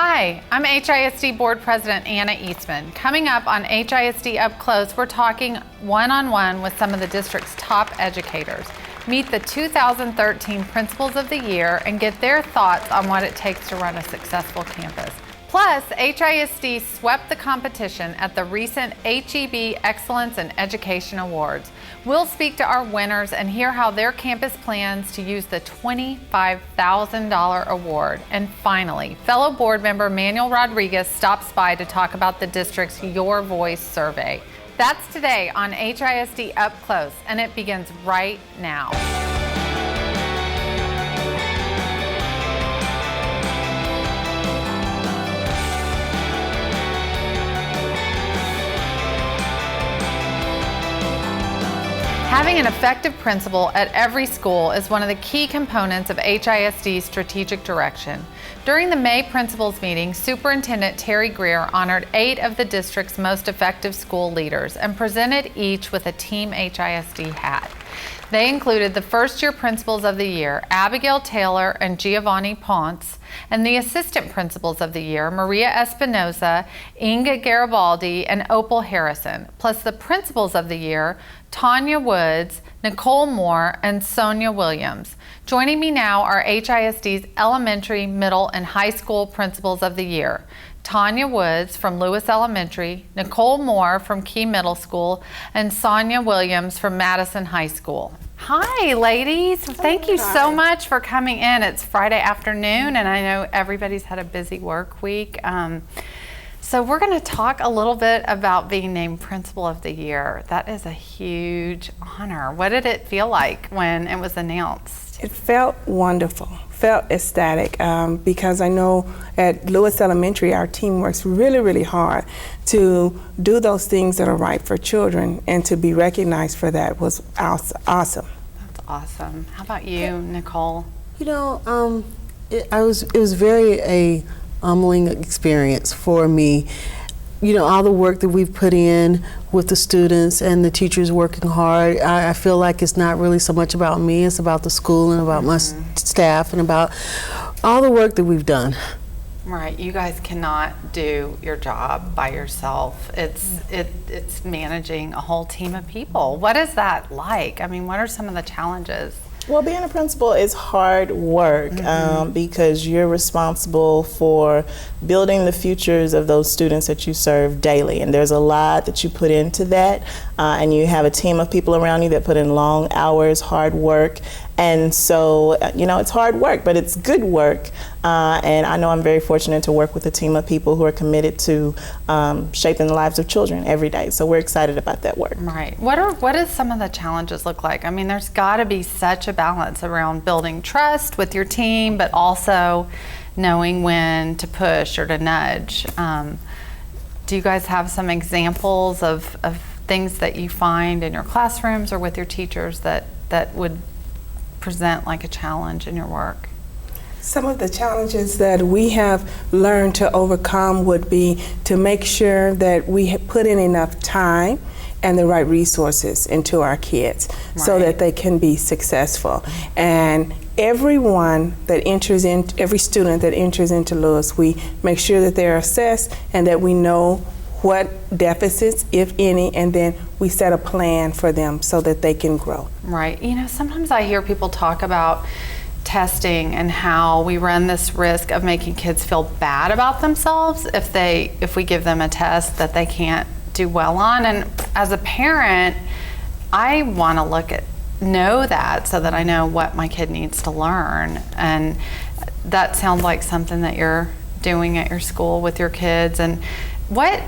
Hi, I'm HISD Board President Anna Eastman. Coming up on HISD Up Close, we're talking one-on-one with some of the district's top educators. Meet the 2013 Principals of the Year and get their thoughts on what it takes to run a successful campus. Plus, HISD swept the competition at the recent H.E.B. Excellence in Education Awards. We'll speak to our winners and hear how their campus plans to use the $25,000 award. And finally, fellow board member Manuel Rodriguez stops by to talk about the district's Your Voice survey. That's today on HISD Up Close, and it begins right now. Having an effective principal at every school is one of the key components of HISD's strategic direction. During the May principals meeting, Superintendent Terry Greer honored 8 of the district's most effective school leaders and presented each with a Team HISD hat. They included the first-year principals of the year, Abigail Taylor and Giovanni Ponce, and the assistant principals of the year, Maria Espinoza, Inga Garibaldi, and Opal Harrison, plus the principals of the year, Tanya Woods, Nicole Moore, and Sonia Williams. Joining me now are HISD's elementary, middle, and high school principals of the year. Tanya Woods from Lewis Elementary, Nicole Moore from Key Middle School, and Sonia Williams from Madison High School. Hi, ladies. Thank you so much for coming in. It's Friday afternoon, and I know everybody's had a busy work week. So we're going to talk a little bit about being named Principal of the Year. That is a huge honor. What did it feel like when it was announced? It felt wonderful, felt ecstatic, because I know at Lewis Elementary our team works really, really hard to do those things that are right for children, and to be recognized for that was awesome. That's awesome. How about you, Nicole? You know, it was very a humbling experience for me. You know, all the work that we've put in with the students and the teachers working hard, I feel like it's not really so much about me, it's about the school and about my staff and about all the work that we've done. Right, you guys cannot do your job by yourself. It's managing a whole team of people. What is that like? I mean, what are some of the challenges? Well, being a principal is hard work because you're responsible for building the futures of those students that you serve daily. And there's a lot that you put into that. And you have a team of people around you that put in long hours, hard work. And so, you know, it's hard work, but it's good work. And I know I'm very fortunate to work with a team of people who are committed to shaping the lives of children every day. So we're excited about that work. Right. What does some of the challenges look like? I mean, there's got to be such a balance around building trust with your team, but also knowing when to push or to nudge. Do you guys have some examples of things that you find in your classrooms or with your teachers that would present like a challenge in your work? Some of the challenges that we have learned to overcome would be to make sure that we put in enough time and the right resources into our kids so that they can be successful. And everyone that enters in, every student that enters into Lewis, we make sure that they're assessed and that we know what deficits, if any, and then we set a plan for them so that they can grow. Right. You know, sometimes I hear people talk about testing and how we run this risk of making kids feel bad about themselves if we give them a test that they can't do well on. And as a parent, I want to know that so that I know what my kid needs to learn. And that sounds like something that you're doing at your school with your kids. And what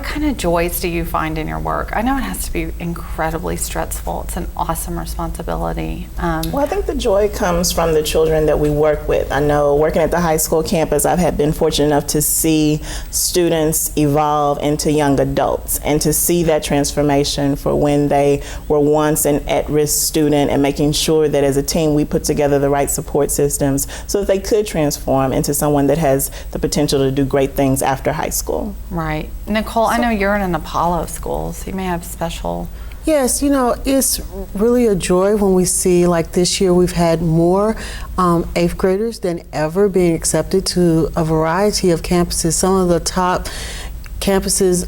kind of joys do you find in your work? I know it has to be incredibly stressful. It's an awesome responsibility. Well, I think the joy comes from the children that we work with. I know working at the high school campus, I've been fortunate enough to see students evolve into young adults and to see that transformation for when they were once an at-risk student, and making sure that as a team we put together the right support systems so that they could transform into someone that has the potential to do great things after high school. Right. Nicole, I know you're in an Apollo school, so you may have special Yes, it's really a joy when we see, like this year, we've had more 8th graders than ever being accepted to a variety of campuses. Some of the top campuses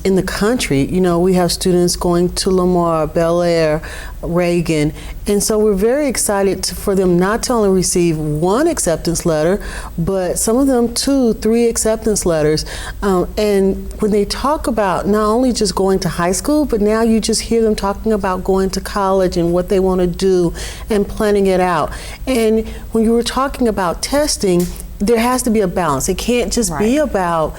in the country. We have students going to Lamar, Bel Air, Reagan, and so we're very excited for them not to only receive one acceptance letter, but some of them 2, 3 acceptance letters. And when they talk about not only just going to high school, but now you just hear them talking about going to college and what they want to do and planning it out. And when you were talking about testing, there has to be a balance. It can't just be about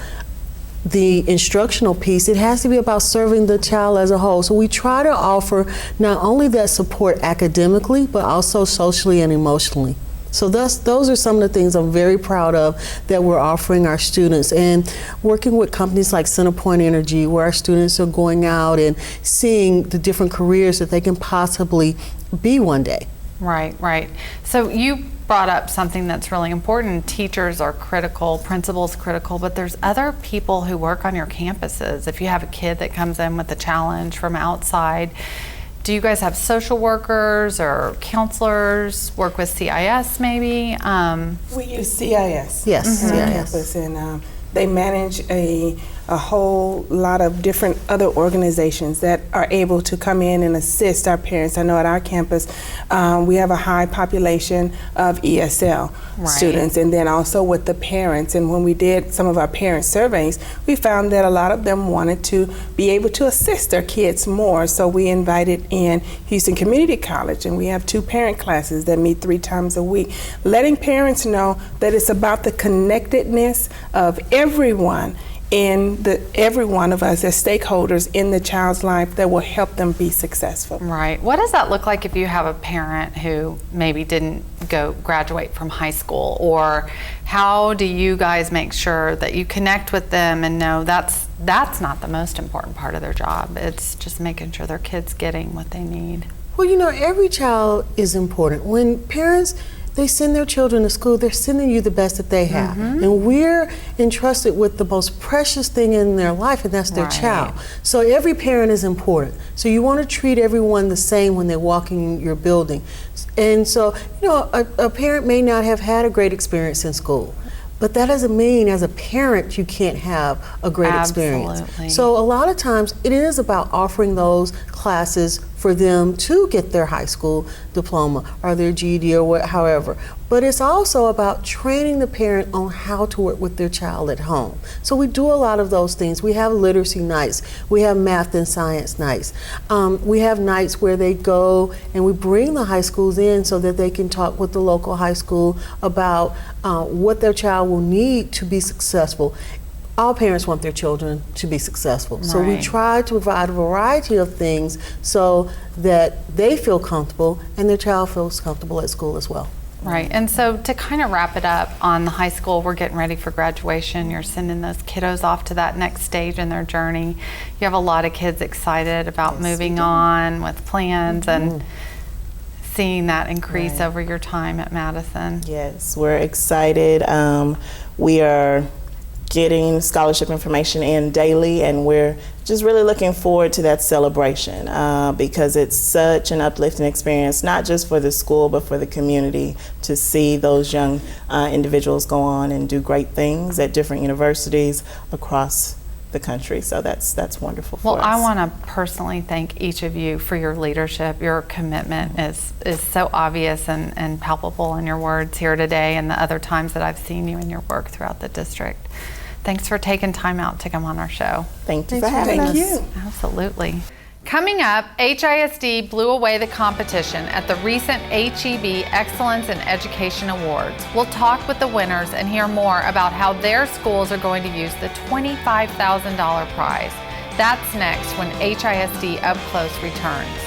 the instructional piece. It has to be about serving the child as a whole. So we try to offer not only that support academically, but also socially and emotionally. So those are some of the things I'm very proud of that we're offering our students, and working with companies like CenterPoint Energy, where our students are going out and seeing the different careers that they can possibly be one day. Right, right. So you brought up something that's really important. Teachers are critical, principals critical, but there's other people who work on your campuses. If you have a kid that comes in with a challenge from outside, do you guys have social workers or counselors, work with CIS maybe? We use CIS. Yes, on our CIS. campus, and they manage a whole lot of different other organizations that are able to come in and assist our parents. I know at our campus we have a high population of ESL students, and then also with the parents. And when we did some of our parent surveys, we found that a lot of them wanted to be able to assist their kids more. So we invited in Houston Community College, and we have 2 parent classes that meet 3 times a week, letting parents know that it's about the connectedness of everyone every one of us as stakeholders in the child's life that will help them be successful. Right. What does that look like if you have a parent who maybe didn't graduate from high school? Or how do you guys make sure that you connect with them and know that's not the most important part of their job? It's just making sure their kid's getting what they need. Well, every child is important. When parents, they send their children to school, they're sending you the best that they have. And we're entrusted with the most precious thing in their life, and that's their child. So every parent is important. So you want to treat everyone the same when they're walking your building. And so, a parent may not have had a great experience in school, but that doesn't mean as a parent you can't have a great experience. So a lot of times it is about offering those classes for them to get their high school diploma or their GED or however. But it's also about training the parent on how to work with their child at home. So we do a lot of those things. We have literacy nights. We have math and science nights. We have nights where they go and we bring the high schools in so that they can talk with the local high school about what their child will need to be successful. All parents want their children to be successful. So we try to provide a variety of things so that they feel comfortable and their child feels comfortable at school as well. Right. And so to kind of wrap it up on the high school, we're getting ready for graduation. You're sending those kiddos off to that next stage in their journey. You have a lot of kids excited about moving on with plans and seeing that increase over your time at Madison. Yes, we're excited. We are getting scholarship information in daily, and we're just really looking forward to that celebration because it's such an uplifting experience, not just for the school but for the community, to see those young individuals go on and do great things at different universities across the country. So that's wonderful for us. Well, I want to personally thank each of you for your leadership. Your commitment is so obvious and palpable in your words here today and the other times that I've seen you in your work throughout the district. Thanks for taking time out to come on our show. Thank you for having us. Thank you. Absolutely. Coming up, HISD blew away the competition at the recent H.E.B. Excellence in Education Awards. We'll talk with the winners and hear more about how their schools are going to use the $25,000 prize. That's next when HISD Up Close returns.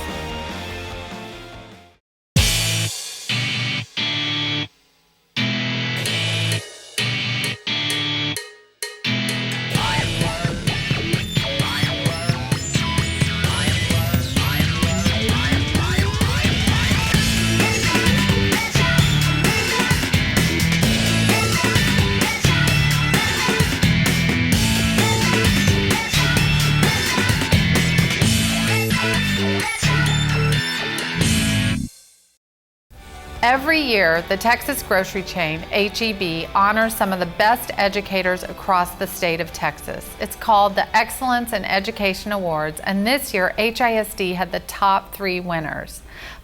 Every year, the Texas grocery chain, H.E.B, honors some of the best educators across the state of Texas. It's called the Excellence in Education Awards, and this year, HISD had the top 3 winners.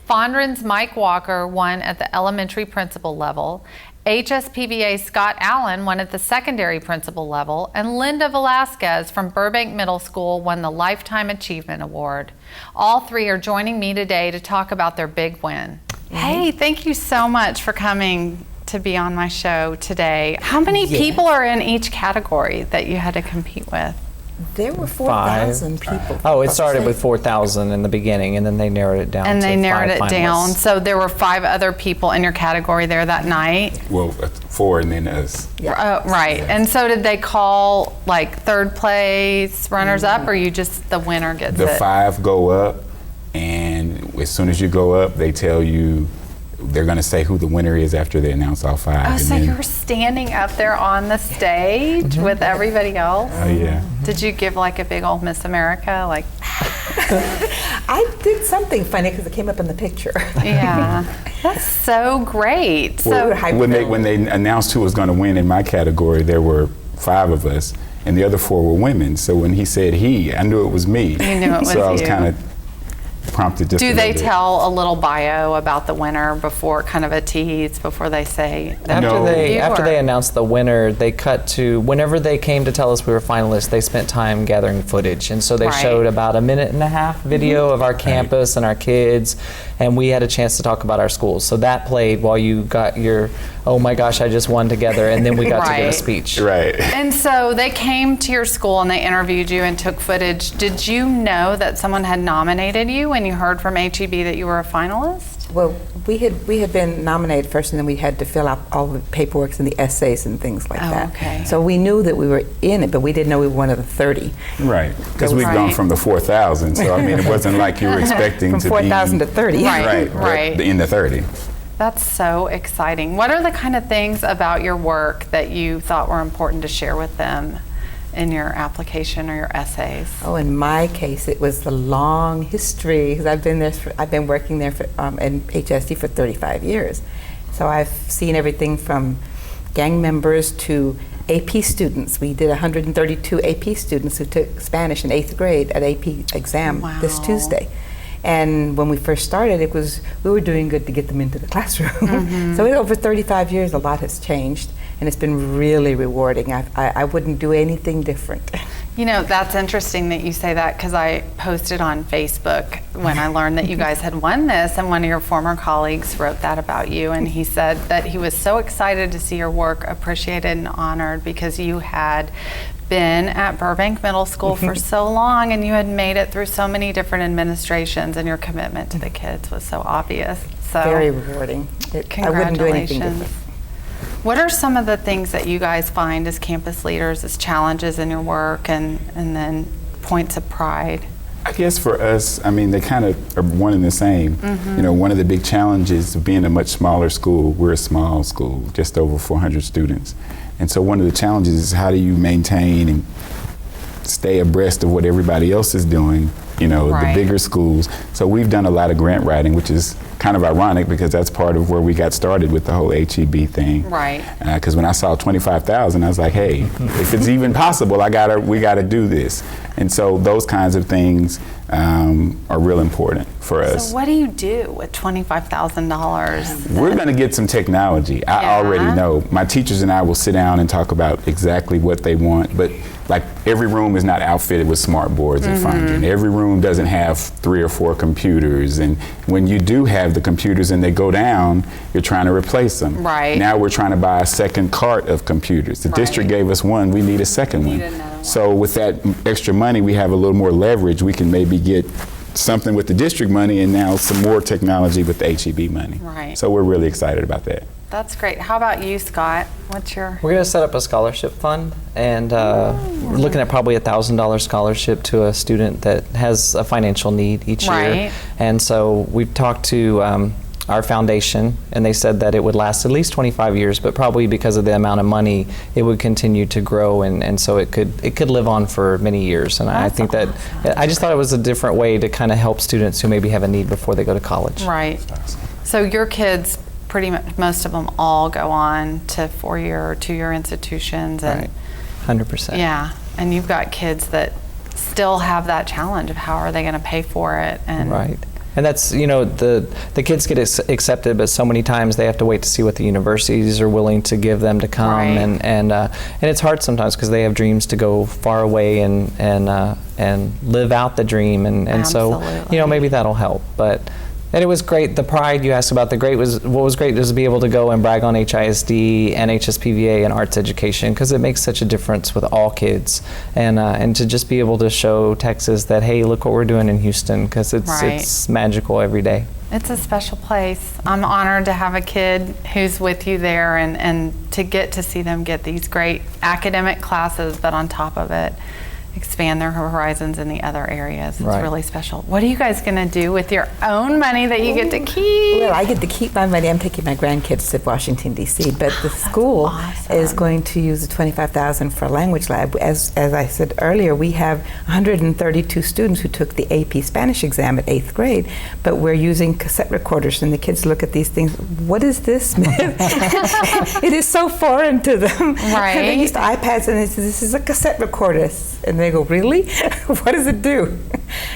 Fondren's Mike Walker won at the elementary principal level, HSPVA's Scott Allen won at the secondary principal level, and Linda Velasquez from Burbank Middle School won the Lifetime Achievement Award. All 3 are joining me today to talk about their big win. Hey, thank you so much for coming to be on my show today. How many people are in each category that you had to compete with? There were 4,000 people. Oh, it started with 4,000 in the beginning, and then they narrowed it down to 5 finalists. And they narrowed it down, so there were 5 other people in your category there that night? Well, 4 and then us. Right, and so did they call like third place runners up, or you just, the winner gets it? The 5 go up, and as soon as you go up, they tell you, they're going to say who the winner is after they announce all 5. Oh, and so then, you were standing up there on the stage with everybody else? Oh, yeah. Did you give like a big old Miss America? Like, I did something funny because it came up in the picture. yeah, that's so great. Well, So when they announced who was going to win in my category, there were 5 of us, and the other 4 were women. So when he said he, I knew it was me. You knew it was So I was you. kind of prompted just do a they little bit. tell a little bio about the winner before, kind of a tease before they say that? No. After they announced the winner, they cut to, whenever they came to tell us we were finalists, they spent time gathering footage. And so they Right. showed about a 1.5-minute video of our campus and our kids, and we had a chance to talk about our schools. So that played while you got your, oh my gosh, I just won together, and then we got to give a Right. speech. Right. And so they came to your school and they interviewed you and took footage. Did you know that someone had nominated you when you heard from H.E.B that you were a finalist? Well, we had been nominated first, and then we had to fill out all the paperwork and the essays and things like Oh, that. okay. So we knew that we were in it, but we didn't know we were one of the 30. Right. Because we've Right. gone from the 4,000. So, I mean, it wasn't like you were expecting From to 4,000 be to 30. Right. right, in the 30. That's so exciting. What are the kind of things about your work that you thought were important to share with them in your application or your essays? Oh, in my case, it was the long history, because I've been working there in HSD for 35 years. So I've seen everything from gang members to AP students. We did 132 AP students who took Spanish in 8th grade at AP exam this Wow. Tuesday. And when we first started, we were doing good to get them into the classroom. So over 35 years, a lot has changed, and it's been really rewarding. I wouldn't do anything different. You know, that's interesting that you say that, because I posted on Facebook when I learned that you guys had won this, and one of your former colleagues wrote that about you, and he said that he was so excited to see your work appreciated and honored because you had been at Burbank Middle School for so long and you had made it through so many different administrations, and your commitment to the kids was so obvious. So Very rewarding. I wouldn't do anything congratulations. different. What are some of the things that you guys find as campus leaders as challenges in your work, and then points of pride? I guess for us, I mean, they kind of are one and the same. You know, one of the big challenges of being a much smaller school, we're a small school, just over 400 students. And so one of the challenges is how do you maintain and stay abreast of what everybody else is doing, you know, Right. the bigger schools. So we've done a lot of grant writing, which is kind of ironic because that's part of where we got started with the whole H.E.B thing. Right. Because when I saw 25,000, I was like, hey, if it's even possible, we gotta do this. And so those kinds of things are real important for us. So what do you do with $25,000? We're going to get some technology. I Yeah. already know. My teachers and I will sit down and talk about exactly what they want, but like every room is not outfitted with smart boards at Fondren. Every room doesn't have 3 or 4 computers, and when you do have the computers and they go down, you're trying to replace them. Right. Now we're trying to buy a second cart of computers. The district gave us one, we need a second one. So with that extra money, we have a little more leverage. We can maybe get something with the district money and now some more technology with the H.E.B money. Right. So we're really excited about that. That's great. How about you, Scott? What's your... We're going to set up a scholarship fund, and we're looking at probably a $1,000 scholarship to a student that has a financial need each Right. year. And so we've talked to our foundation, and they said that it would last at least 25 years, but probably because of the amount of money, it would continue to grow, and so it could live on for many years. And I think that I just thought it was a different way to kind of help students who maybe have a need before they go to college. Right. So your kids pretty much most of them all go on to 4-year or 2-year institutions. And Right. 100%. yeah, and you've got kids that still have that challenge of how are they going to pay for it. And Right. And that's, the kids get accepted, but so many times they have to wait to see what the universities are willing to give them to come. Right. And it's hard sometimes because they have dreams to go far away and live out the dream. And so, Absolutely. maybe that'll help. And it was great. The pride you asked about, what was great was to be able to go and brag on HISD and HSPVA and arts education, because it makes such a difference with all kids. And to just be able to show Texas that, hey, look what we're doing in Houston, because it's magical every day. It's a special place. I'm honored to have a kid who's with you there and to get to see them get these great academic classes, but on top of it, expand their horizons in the other areas. It's Right. really special. What are you guys going to do with your own money that you get to keep? Well, I get to keep my money. I'm taking my grandkids to Washington, D.C., but the school awesome. is going to use the $25,000 for a language lab. As I said earlier, we have 132 students who took the AP Spanish exam at 8th grade, but we're using cassette recorders, and the kids look at these things, what is this? It is so foreign to them. Right. They're used to iPads, and they say, this is a cassette recorder. And they go, really? What does it do?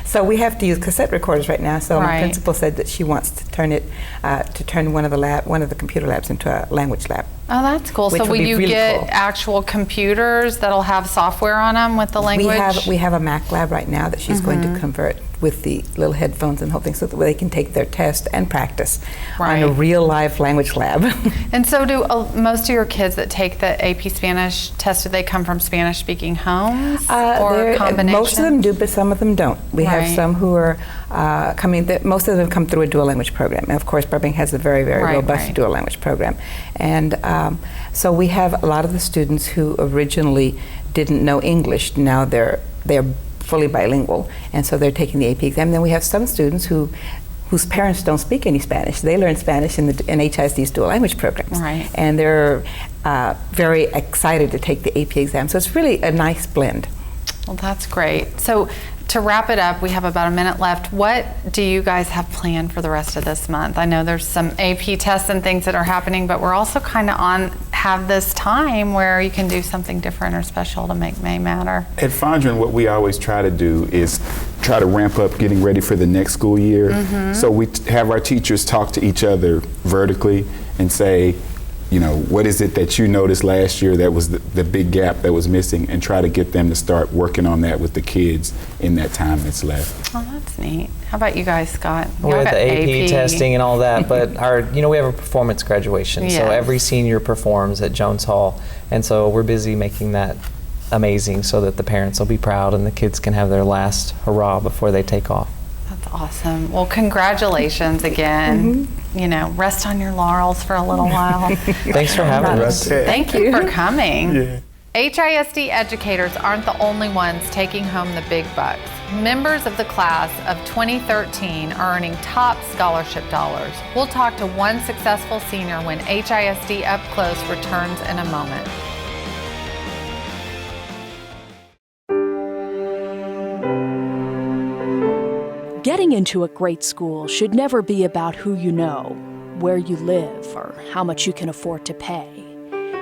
So we have to use cassette recorders right now. So my Right. principal said that she wants to turn one of the computer labs into a language lab. Oh, that's cool. Which So would will be you really get cool. actual computers that'll have software on them with the language? We have a Mac lab right now that she's going to convert with the little headphones and whole thing, so that they can take their test and practice on a Right. real live language lab. And so do most of your kids that take the AP Spanish test, do they come from Spanish-speaking homes or a combination? Most of them do, but some of them don't. We have Right. some who are coming. Most of them come through a dual language program. And of course, Burbank has a very, very Right, robust right. dual language program. And so we have a lot of the students who originally didn't know English. Now they're fully bilingual, and so they're taking the AP exam. Then we have some students whose parents don't speak any Spanish. They learn Spanish in HISD's dual language programs. Right. And they're very excited to take the AP exam. So it's really a nice blend. Well, that's great. So to wrap it up, we have about a minute left. What do you guys have planned for the rest of this month? I know there's some AP tests and things that are happening, but we're also kind of have this time where you can do something different or special to make May matter. At Fondren, what we always try to do is try to ramp up getting ready for the next school year. So we have our teachers talk to each other vertically and say, what is it that you noticed last year that was the big gap that was missing, and try to get them to start working on that with the kids in that time that's left. Oh, that's neat. How about you guys, Scott? We Y'all have got the AP testing and all that, but we have a performance graduation. So Yes. every senior performs at Jones Hall, and so we're busy making that amazing so that the parents will be proud and the kids can have their last hurrah before they take off. That's awesome. Well, congratulations again. Rest on your laurels for a little while. Thanks for having us. Thank you for coming. Yeah. HISD educators aren't the only ones taking home the big bucks. Members of the class of 2013 are earning top scholarship dollars. We'll talk to one successful senior when HISD Up Close returns in a moment. Getting into a great school should never be about who you know, where you live, or how much you can afford to pay.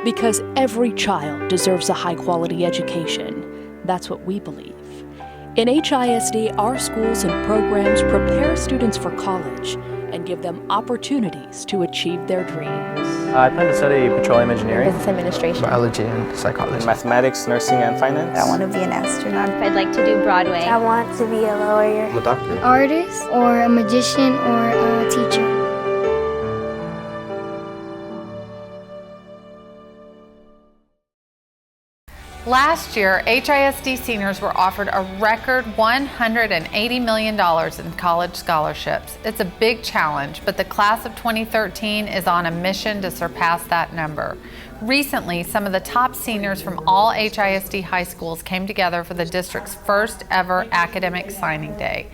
Because every child deserves a high-quality education. That's what we believe. In HISD, our schools and programs prepare students for college and give them opportunities to achieve their dreams. I plan to study petroleum engineering, Business administration. biology and psychology, mathematics, nursing, and finance. I want to be an astronaut. I'd like to do Broadway. I want to be a lawyer, I'm a doctor. artist, or a magician, or a teacher. Last year, HISD seniors were offered a record $180 million in college scholarships. It's a big challenge, but the class of 2013 is on a mission to surpass that number. Recently, some of the top seniors from all HISD high schools came together for the district's first ever academic signing day.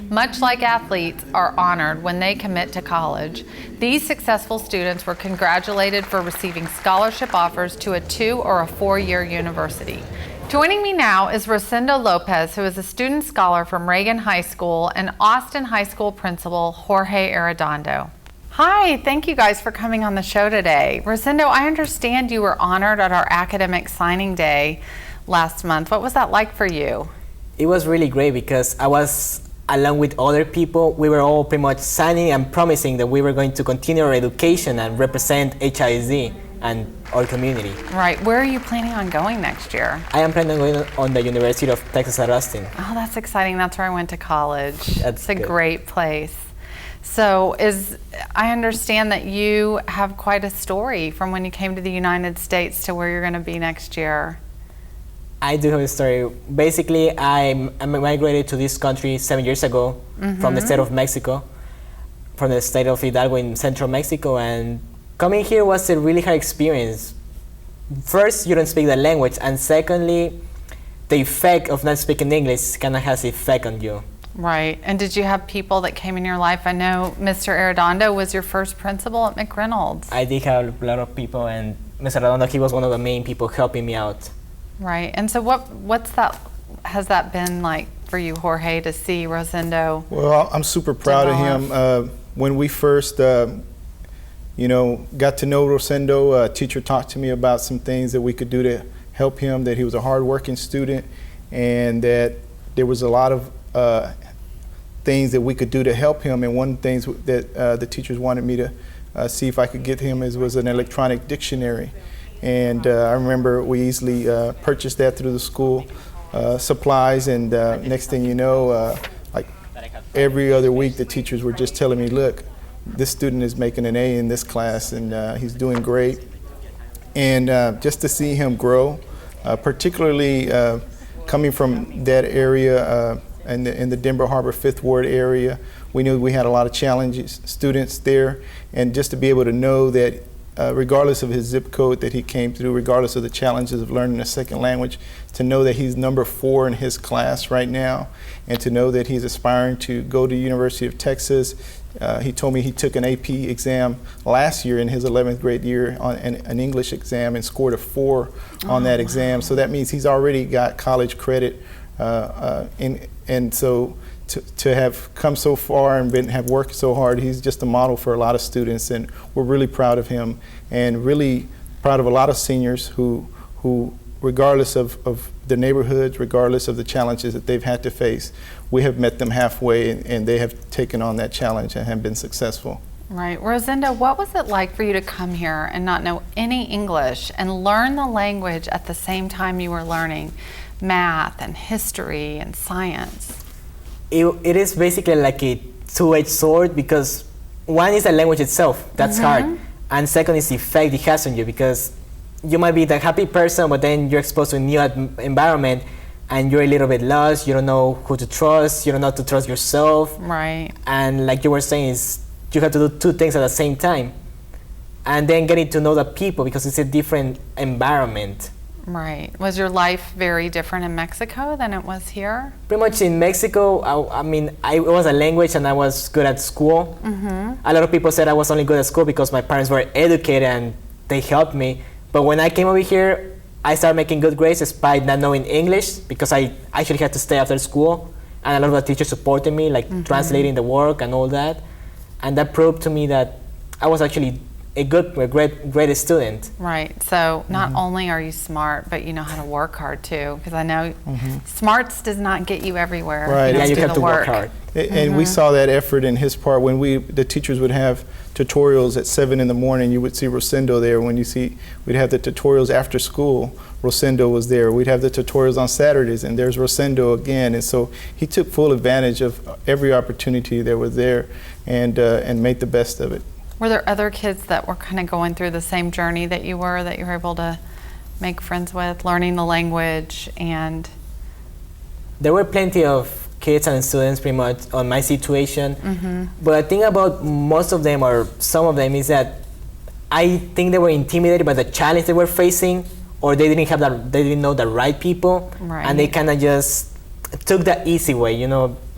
Much like athletes are honored when they commit to college, these successful students were congratulated for receiving scholarship offers to a 2- or a 4-year university. Joining me now is Rosenda Lopez, who is a student scholar from Reagan High School, and Austin High School principal Jorge Arredondo. Hi, thank you guys for coming on the show today. Rosendo, I understand you were honored at our academic signing day last month. What was that like for you? It was really great because I was, along with other people, we were all pretty much signing and promising that we were going to continue our education and represent HISD and our community. Right, where are you planning on going next year? I am planning on going on the University of Texas at Austin. Oh, that's exciting. That's where I went to college. That's it's a good. great place. So I understand that you have quite a story from when you came to the United States to where you're going to be next year. I do have a story. Basically, I migrated to this country 7 years ago from the state of Mexico, from the state of Hidalgo in central Mexico, and coming here was a really hard experience. First, you don't speak the language, and secondly, the effect of not speaking English kind of has an effect on you. Right. And did you have people that came in your life? I know Mr. Arredondo was your first principal at McReynolds. I did have a lot of people, and Mr. Redondo, he was one of the main people helping me out. Right. And so has that been like for you, Jorge, to see Rosendo? Well, I'm super proud of him. When we first, got to know Rosendo, a teacher talked to me about some things that we could do to help him, that he was a hardworking student, and that there was a lot of things that we could do to help him. And one of the things that the teachers wanted me to see if I could get him was an electronic dictionary. And I remember we easily purchased that through the school supplies, and next thing you know, like every other week the teachers were just telling me, look, this student is making an A in this class, and he's doing great. And just to see him grow, particularly coming from that area in the Denver Harbor 5th Ward area, we knew we had a lot of challenges, students there, and just to be able to know that regardless of his zip code that he came through, regardless of the challenges of learning a second language, to know that he's number 4 in his class right now, and to know that he's aspiring to go to University of Texas. He told me he took an AP exam last year in his 11th grade year, on an English exam, and scored a 4 on that exam. So that means he's already got college credit, and so to have come so far and have worked so hard, he's just a model for a lot of students, and we're really proud of him, and really proud of a lot of seniors who regardless of the neighborhoods, regardless of the challenges that they've had to face, we have met them halfway, and they have taken on that challenge and have been successful. Right. Rosendo, what was it like for you to come here and not know any English and learn the language at the same time you were learning math and history and science? It is basically like a two-edged sword, because one is the language itself, that's hard, and second is the effect it has on you, because you might be the happy person, but then you're exposed to a new environment and you're a little bit lost, you don't know who to trust, you don't know how to trust yourself. Right. And like you were saying, you have to do two things at the same time. And then getting to know the people, because it's a different environment. Right. Was your life very different in Mexico than it was here? Pretty much in Mexico, it was a language and I was good at school. A lot of people said I was only good at school because my parents were educated and they helped me. But when I came over here, I started making good grades despite not knowing English, because I actually had to stay after school. And a lot of the teachers supported me, like translating the work and all that. And that proved to me that I was actually a great student. Right. So not only are you smart, but you know how to work hard too. Because I know smarts does not get you everywhere. Right. Yeah, you have to work hard. And we saw that effort in his part when the teachers would have tutorials at 7 in the morning. You would see Rosendo there. We'd have the tutorials after school. Rosendo was there. We'd have the tutorials on Saturdays, and there's Rosendo again. And so he took full advantage of every opportunity that was there, and made the best of it. Were there other kids that were kind of going through the same journey that you were able to make friends with, learning the language? And there were plenty of kids and students pretty much on my situation. But the thing about most of them, or some of them, is that I think they were intimidated by the challenge they were facing, or they didn't know the right people, and they kind of just took the easy way.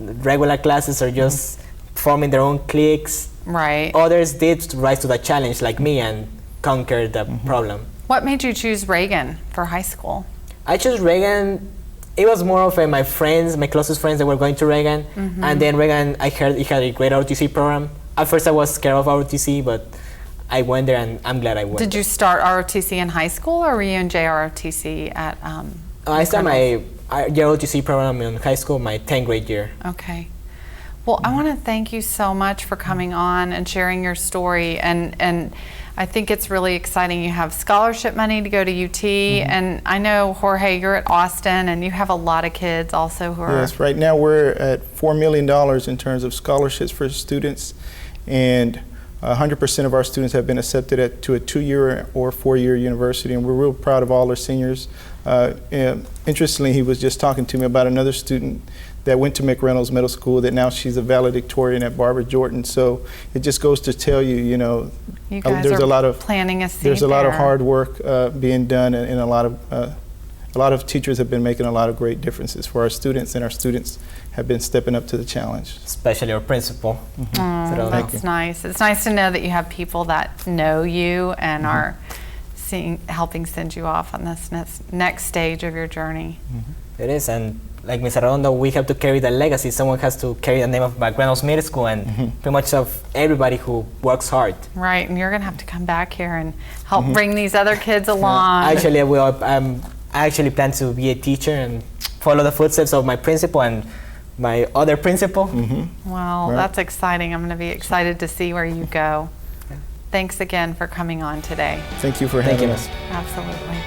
Regular classes are just forming their own cliques. Right. Others did rise to the challenge like me and conquer the problem. What made you choose Reagan for high school? I chose Reagan. It was more of my friends, my closest friends that were going to Reagan. And then Reagan, I heard it had a great ROTC program. at first I was scared of ROTC, but I went there and I'm glad I went. Did you start ROTC in high school, or were you in JROTC at? I started my ROTC program in high school, my 10th grade year. Okay. Well, I want to thank you so much for coming on and sharing your story, and I think it's really exciting. You have scholarship money to go to UT, and I know, Jorge, you're at Austin, and you have a lot of kids also who are... Yes, right now we're at $4 million in terms of scholarships for students, and 100% of our students have been accepted to a 2-year or 4-year university, and we're real proud of all our seniors. Interestingly, he was just talking to me about another student that went to McReynolds Middle School that now she's a valedictorian at Barbara Jordan. So it just goes to tell you, you know, you guys there's are a lot of planting a seed there's a lot of there. hard work being done, and a lot of teachers have been making a lot of great differences for our students, and our students have been stepping up to the challenge. Especially our principal. That's nice. It's nice to know that you have people that know you and are helping send you off on this next stage of your journey. It is, and like Ms. Arredondo, we have to carry the legacy. Someone has to carry the name of McReynolds Middle School and pretty much of everybody who works hard. Right, and you're going to have to come back here and help bring these other kids along. Actually, I actually plan to be a teacher and follow the footsteps of my principal and my other principal. Well, that's exciting. I'm going to be excited to see where you go. Thanks again for coming on today. Thank you for having us. Absolutely.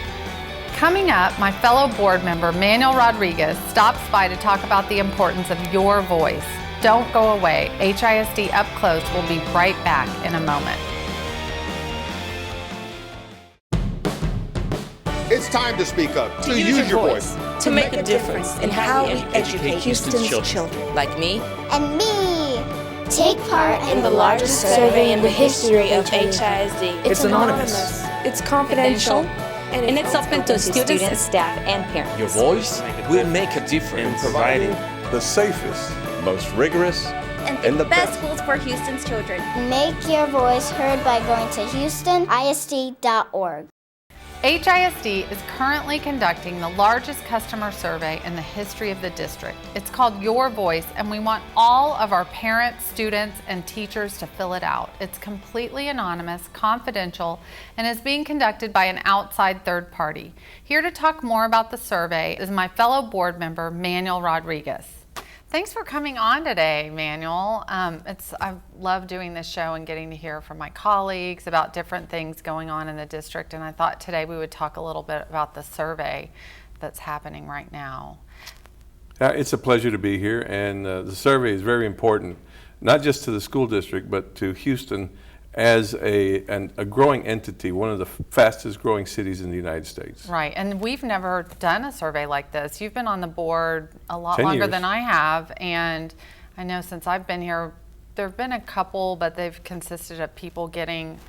Coming up, my fellow board member, Manuel Rodriguez, stops by to talk about the importance of your voice. Don't go away. HISD Up Close will be right back in a moment. It's time to speak up, to use your voice. To make a difference in how we educate Houston's children. Like me. And me. Take part In the largest survey in the history of HISD. It's anonymous. It's confidential. And it's open to students, staff, and parents. Your voice will make a difference in providing the safest, most rigorous, and the best schools for Houston's children. Make your voice heard by going to HoustonISD.org. HISD is currently conducting the largest customer survey in the history of the district. It's called Your Voice, and we want all of our parents, students, and teachers to fill it out. It's completely anonymous, confidential, and is being conducted by an outside third party. Here to talk more about the survey is my fellow board member, Manuel Rodriguez. Thanks for coming on today, Manuel. I love doing this show and getting to hear from my colleagues about different things going on in the district, and I thought today we would talk a little bit about the survey that's happening right now. It's a pleasure to be here, and the survey is very important, not just to the school district, but to Houston as a growing entity, one of the fastest growing cities in the United States. Right, and we've never done a survey like this. You've been on the board a lot 10 longer years. than I have, and I know since I've been here, there have been a couple, but they've consisted of people getting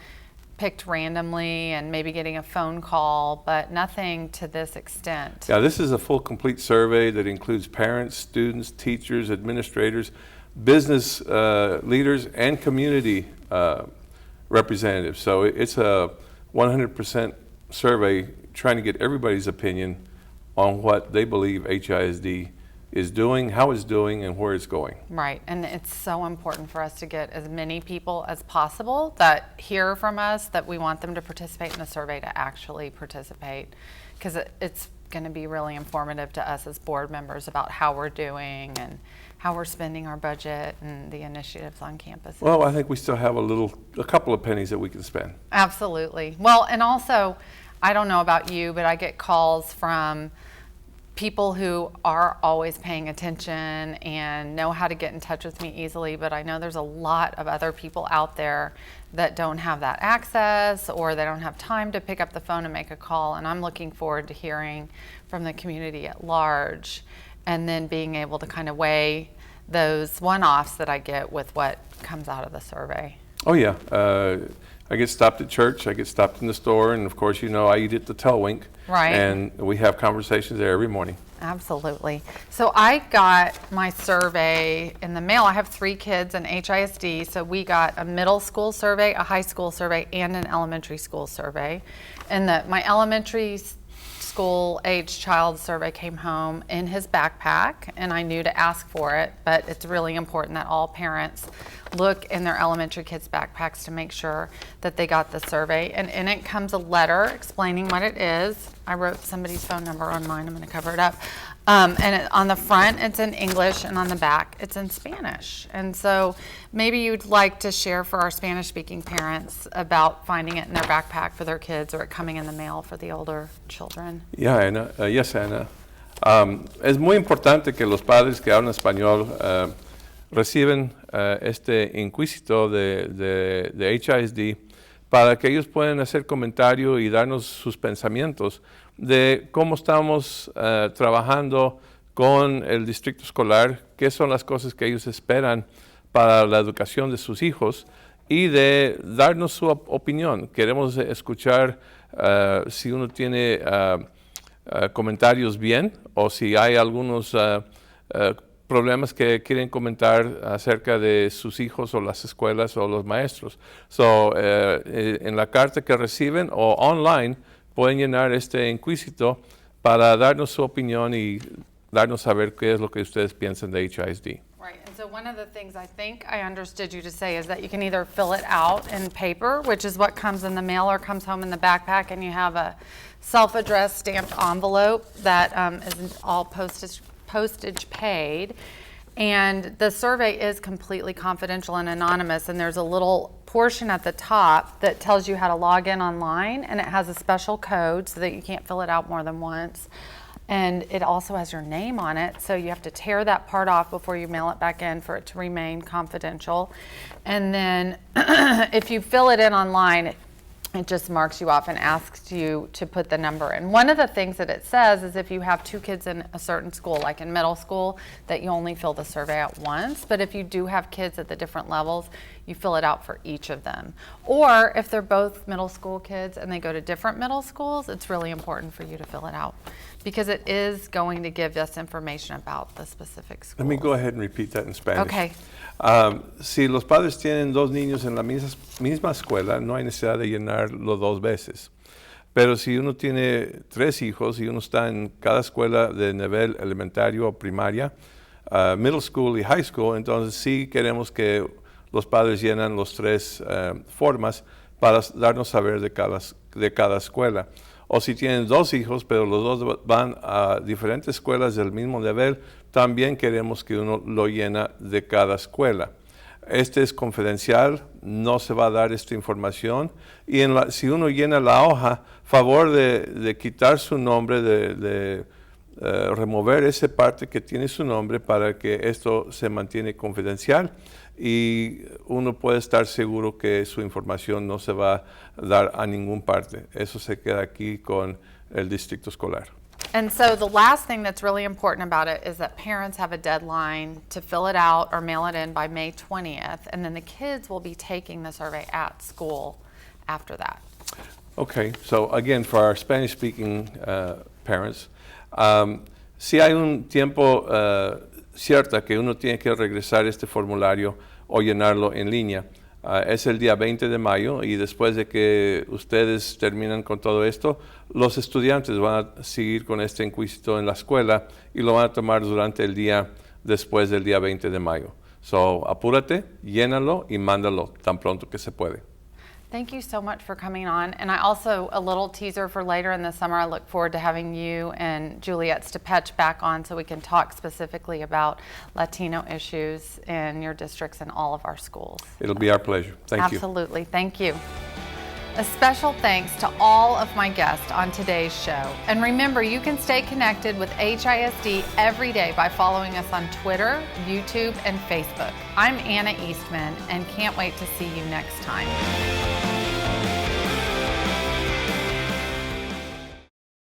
picked randomly and maybe getting a phone call, but nothing to this extent. Yeah, this is a full, complete survey that includes parents, students, teachers, administrators, business leaders, and community representatives. So it's a 100% survey trying to get everybody's opinion on what they believe HISD is doing, how it's doing, and where it's going. Right, and it's so important for us to get as many people as possible that hear from us that we want them to participate in the survey to actually participate, because it's going to be really informative to us as board members about how we're doing and how we're spending our budget and the initiatives on campus. Well, I think we still have a couple of pennies that we can spend. Absolutely. Well, and also, I don't know about you, but I get calls from people who are always paying attention and know how to get in touch with me easily, but I know there's a lot of other people out there that don't have that access, or they don't have time to pick up the phone and make a call, and I'm looking forward to hearing from the community at large, and then being able to kind of weigh those one-offs that I get with what comes out of the survey. Oh yeah, I get stopped at church, I get stopped in the store, and of course, you know, I eat at the Telwink. Right. And we have conversations there every morning. Absolutely. So I got my survey in the mail. I have 3 kids in HISD, so we got a middle school survey, a high school survey, and an elementary school survey. And my elementary school-age child survey came home in his backpack, and I knew to ask for it, but it's really important that all parents look in their elementary kids' backpacks to make sure that they got the survey. And in it comes a letter explaining what it is. I wrote somebody's phone number on mine. I'm going to cover it up. On the front, it's in English, and on the back, it's in Spanish. And so maybe you'd like to share for our Spanish-speaking parents about finding it in their backpack for their kids or it coming in the mail for the older children. Yeah, Anna. Yes, Anna. Es muy importante que los padres que hablan español reciben este inquisito de HISD para que ellos puedan hacer comentario y darnos sus pensamientos de cómo estamos trabajando con el distrito escolar, qué son las cosas que ellos esperan para la educación de sus hijos y de darnos su opinión. Queremos escuchar si uno tiene comentarios bien o si hay algunos problemas que quieren comentar acerca de sus hijos o las escuelas o los maestros. En la carta que reciben o online pueden llenar este inquisito para darnos su opinión y darnos saber qué es lo que ustedes piensan de HISD. Right, and so one of the things I think I understood you to say is that you can either fill it out in paper, which is what comes in the mail or comes home in the backpack, and you have a self-addressed stamped envelope that is all postage paid. And the survey is completely confidential and anonymous, and there's a little portion at the top that tells you how to log in online, and it has a special code so that you can't fill it out more than once. And it also has your name on it, so you have to tear that part off before you mail it back in for it to remain confidential. And then if you fill it in online, it just marks you off and asks you to put the number in. One of the things that it says is if you have 2 kids in a certain school, like in middle school, that you only fill the survey out once. But if you do have kids at the different levels, you fill it out for each of them. Or if they're both middle school kids and they go to different middle schools, it's really important for you to fill it out because it is going to give us information about the specific schools. Let me go ahead and repeat that in Spanish. Okay. Si los padres tienen 2 niños en la misma escuela, no hay necesidad de llenarlo 2 veces. Pero si uno tiene 3 hijos y uno está en cada escuela de nivel elementario o primaria, middle school y high school, entonces sí queremos que los padres llenan los 3 formas para darnos saber de cada escuela. O si tienen 2 hijos, pero los 2 van a diferentes escuelas del mismo nivel, también queremos que uno lo llena de cada escuela. Este es confidencial, no se va a dar esta información. Y si uno llena la hoja, favor de quitar su nombre, de remover esa parte que tiene su nombre para que esto se mantiene confidencial y uno puede estar seguro que su información no se va a dar a ninguna parte. Eso se queda aquí con el distrito escolar. And so the last thing that's really important about it is that parents have a deadline to fill it out or mail it in by May 20th, and then the kids will be taking the survey at school after that. Okay, so again, for our Spanish-speaking parents, si hay un tiempo cierto que uno tiene que regresar este formulario o llenarlo en línea. Es el día 20 de mayo y después de que ustedes terminan con todo esto, los estudiantes van a seguir con este inquisito en la escuela y lo van a tomar durante el día después del día 20 de mayo. So, apúrate, llénalo y mándalo tan pronto que se puede. Thank you so much for coming on. And I also, a little teaser for later in the summer, I look forward to having you and Juliet Stepetch back on so we can talk specifically about Latino issues in your districts and all of our schools. It'll be our pleasure. Thank you. Absolutely. Thank you. A special thanks to all of my guests on today's show. And remember, you can stay connected with HISD every day by following us on Twitter, YouTube, and Facebook. I'm Anna Eastman and can't wait to see you next time.